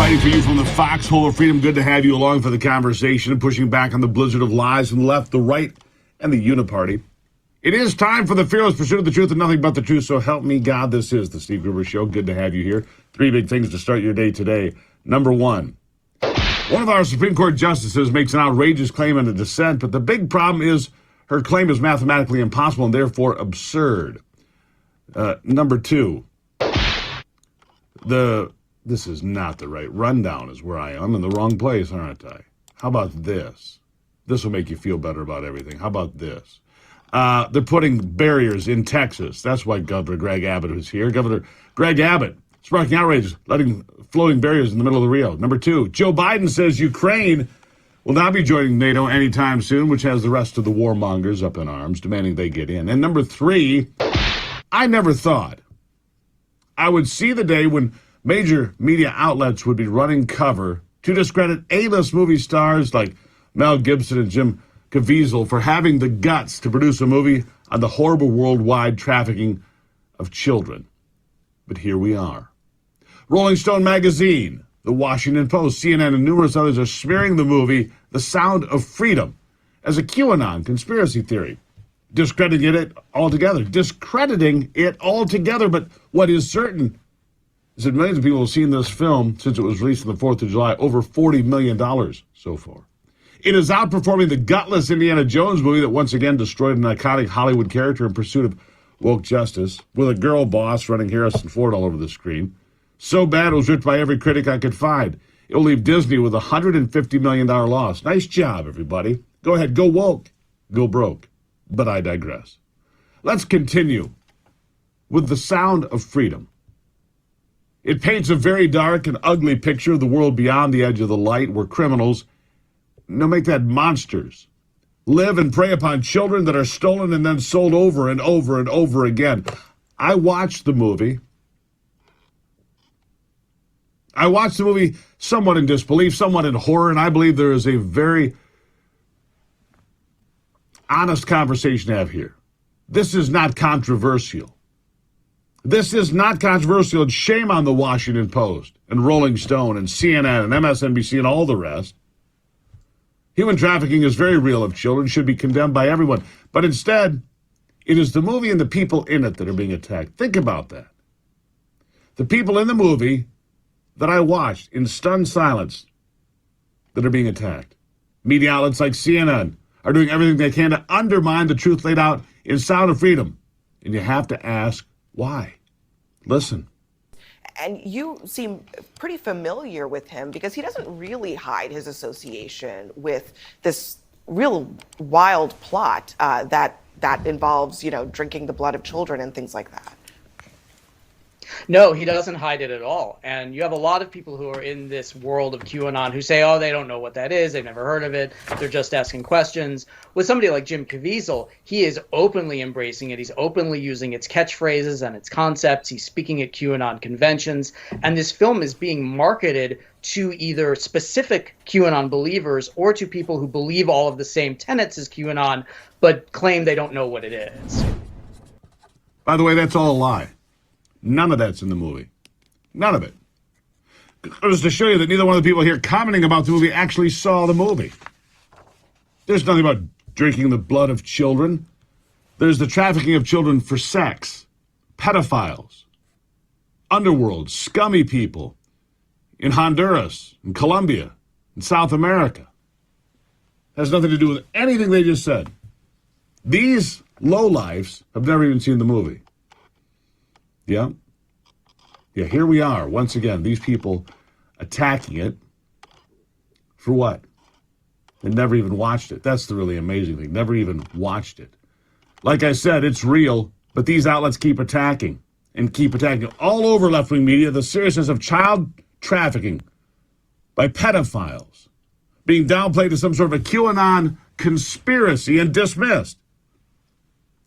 fighting for you from the foxhole of freedom. Good to have you along for the conversation and pushing back on the blizzard of lies from the left, the right, and the uniparty. It is time for the fearless pursuit of the truth and nothing but the truth. So help me God, this is the Steve Gruber Show. Good to have you here. Three big things to start your day today. Number one of our Supreme Court justices makes an outrageous claim in a dissent, but the big problem is her claim is mathematically impossible and therefore absurd. Number two, this is not the right rundown is where I am. I'm in the wrong place, aren't I? How about this? This will make you feel better about everything. How about this? They're putting barriers in Texas. That's why Governor Greg Abbott is here. Governor Greg Abbott sparking outrage, letting floating barriers in the middle of the Rio. Number two, Joe Biden says Ukraine will not be joining NATO anytime soon, which has the rest of the warmongers up in arms, demanding they get in. And number three, I never thought I would see the day when major media outlets would be running cover to discredit A-list movie stars like Mel Gibson and Jim Caviezel for having the guts to produce a movie on the horrible worldwide trafficking of children. But here we are. Rolling Stone magazine, The Washington Post, CNN, and numerous others are smearing the movie The Sound of Freedom as a QAnon conspiracy theory, discrediting it altogether. But what is certain is that millions of people have seen this film since it was released on the 4th of July, over $40 million so far. It is outperforming the gutless Indiana Jones movie that once again destroyed an iconic Hollywood character in pursuit of woke justice, with a girl boss running Harrison Ford all over the screen. So bad it was ripped by every critic I could find. It'll leave Disney with a $150 million loss. Nice job, everybody. Go ahead, go woke, go broke. But I digress. Let's continue with The Sound of Freedom. It paints a very dark and ugly picture of the world beyond the edge of the light, where criminals, no, make that monsters, live and prey upon children that are stolen and then sold over and over and over again. I watched the movie somewhat in disbelief, somewhat in horror, and I believe there is a very honest conversation to have here. This is not controversial. This is not controversial, and shame on the Washington Post and Rolling Stone and CNN and MSNBC and all the rest. Human trafficking is very real of children, should be condemned by everyone. But instead, it is the movie and the people in it that are being attacked. Think about that. The people in the movie that I watched in stunned silence that are being attacked. Media outlets like CNN are doing everything they can to undermine the truth laid out in Sound of Freedom. And you have to ask, why? Listen. And you seem pretty familiar with him because he doesn't really hide his association with this real wild plot that involves, drinking the blood of children and things like that. No, he doesn't hide it at all. And you have a lot of people who are in this world of QAnon who say, oh, they don't know what that is. They've never heard of it. They're just asking questions. With somebody like Jim Caviezel, he is openly embracing it. He's openly using its catchphrases and its concepts. He's speaking at QAnon conventions. And this film is being marketed to either specific QAnon believers or to people who believe all of the same tenets as QAnon, but claim they don't know what it is. By the way, that's all a lie. None of that's in the movie. None of it. Just to show you that neither one of the people here commenting about the movie actually saw the movie. There's nothing about drinking the blood of children. There's the trafficking of children for sex, pedophiles, underworld, scummy people in Honduras, in Colombia, in South America. Has nothing to do with anything they just said. These lowlifes have never even seen the movie. Yeah, here we are. Once again, these people attacking it for what? They never even watched it. That's the really amazing thing. Never even watched it. Like I said, it's real, but these outlets keep attacking and keep attacking all over left-wing media the seriousness of child trafficking by pedophiles being downplayed as some sort of a QAnon conspiracy and dismissed.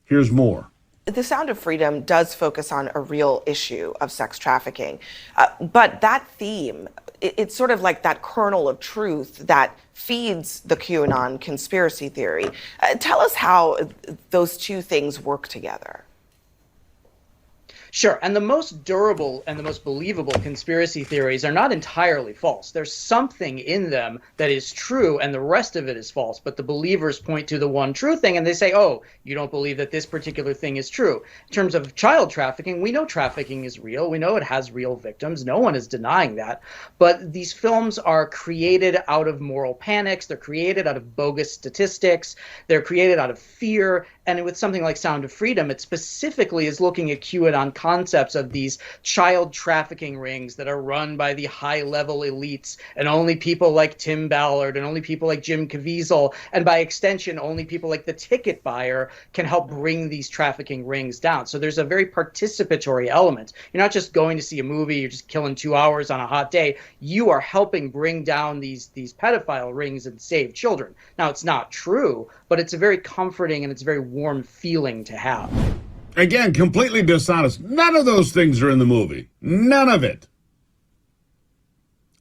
Here's more. The Sound of Freedom does focus on a real issue of sex trafficking, but that theme, it's sort of like that kernel of truth that feeds the QAnon conspiracy theory. Tell us how those two things work together. Sure. And the most durable and the most believable conspiracy theories are not entirely false. There's something in them that is true, and the rest of it is false. But the believers point to the one true thing, and they say, oh, you don't believe that this particular thing is true. In terms of child trafficking, we know trafficking is real. We know it has real victims. No one is denying that. But these films are created out of moral panics. They're created out of bogus statistics. They're created out of fear. And with something like Sound of Freedom, it specifically is looking at QAnon concepts of these child trafficking rings that are run by the high-level elites, and only people like Tim Ballard and only people like Jim Caviezel, and by extension, only people like the ticket buyer can help bring these trafficking rings down. So there's a very participatory element. You're not just going to see a movie, you're just killing 2 hours on a hot day. You are helping bring down these pedophile rings and save children. Now, it's not true, but it's a very comforting and it's a very warm feeling to have. Again, completely dishonest. None of those things are in the movie. None of it.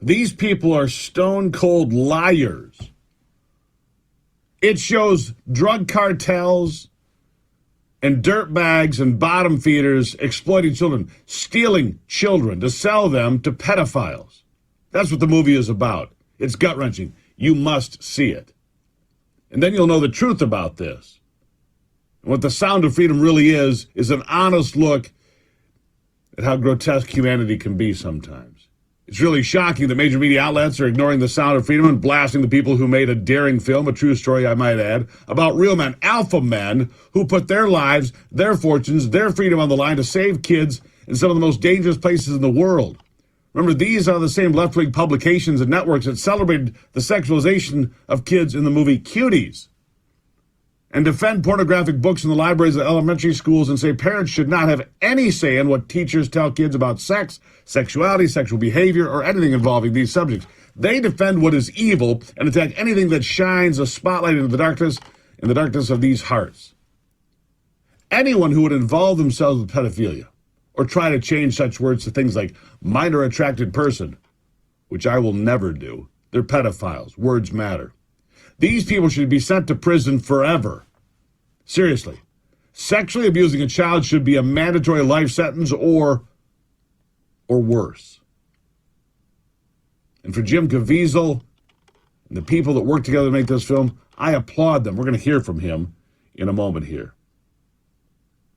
These people are stone cold liars. It shows drug cartels and dirtbags and bottom feeders exploiting children, stealing children to sell them to pedophiles. That's what the movie is about. It's gut-wrenching. You must see it. And then you'll know the truth about this. And what the Sound of Freedom really is an honest look at how grotesque humanity can be sometimes. It's really shocking that major media outlets are ignoring the Sound of Freedom and blasting the people who made a daring film, a true story I might add, about real men, alpha men, who put their lives, their fortunes, their freedom on the line to save kids in some of the most dangerous places in the world. Remember, these are the same left-wing publications and networks that celebrated the sexualization of kids in the movie Cuties and defend pornographic books in the libraries of elementary schools and say parents should not have any say in what teachers tell kids about sex, sexuality, sexual behavior, or anything involving these subjects. They defend what is evil and attack anything that shines a spotlight into the darkness of these hearts. Anyone who would involve themselves with pedophilia or try to change such words to things like minor attracted person, which I will never do. They're pedophiles. Words matter. These people should be sent to prison forever. Seriously. Sexually abusing a child should be a mandatory life sentence or worse. And for Jim Caviezel and the people that work together to make this film, I applaud them. We're going to hear from him in a moment here.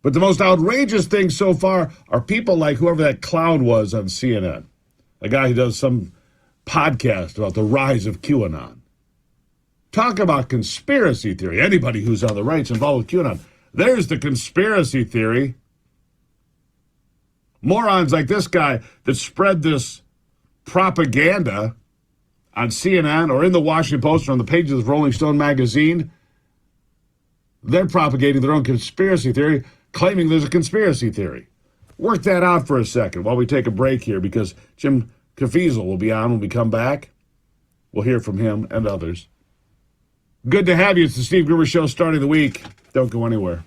But the most outrageous thing so far are people like whoever that clown was on CNN, a guy who does some podcast about the rise of QAnon. Talk about conspiracy theory. Anybody who's on the right's involved with QAnon. There's the conspiracy theory. Morons like this guy that spread this propaganda on CNN or in the Washington Post or on the pages of Rolling Stone magazine, they're propagating their own conspiracy theory, claiming there's a conspiracy theory. Work that out for a second while we take a break here, because Jim Caviezel will be on when we come back. We'll hear from him and others. Good to have you. It's the Steve Gruber Show starting the week. Don't go anywhere.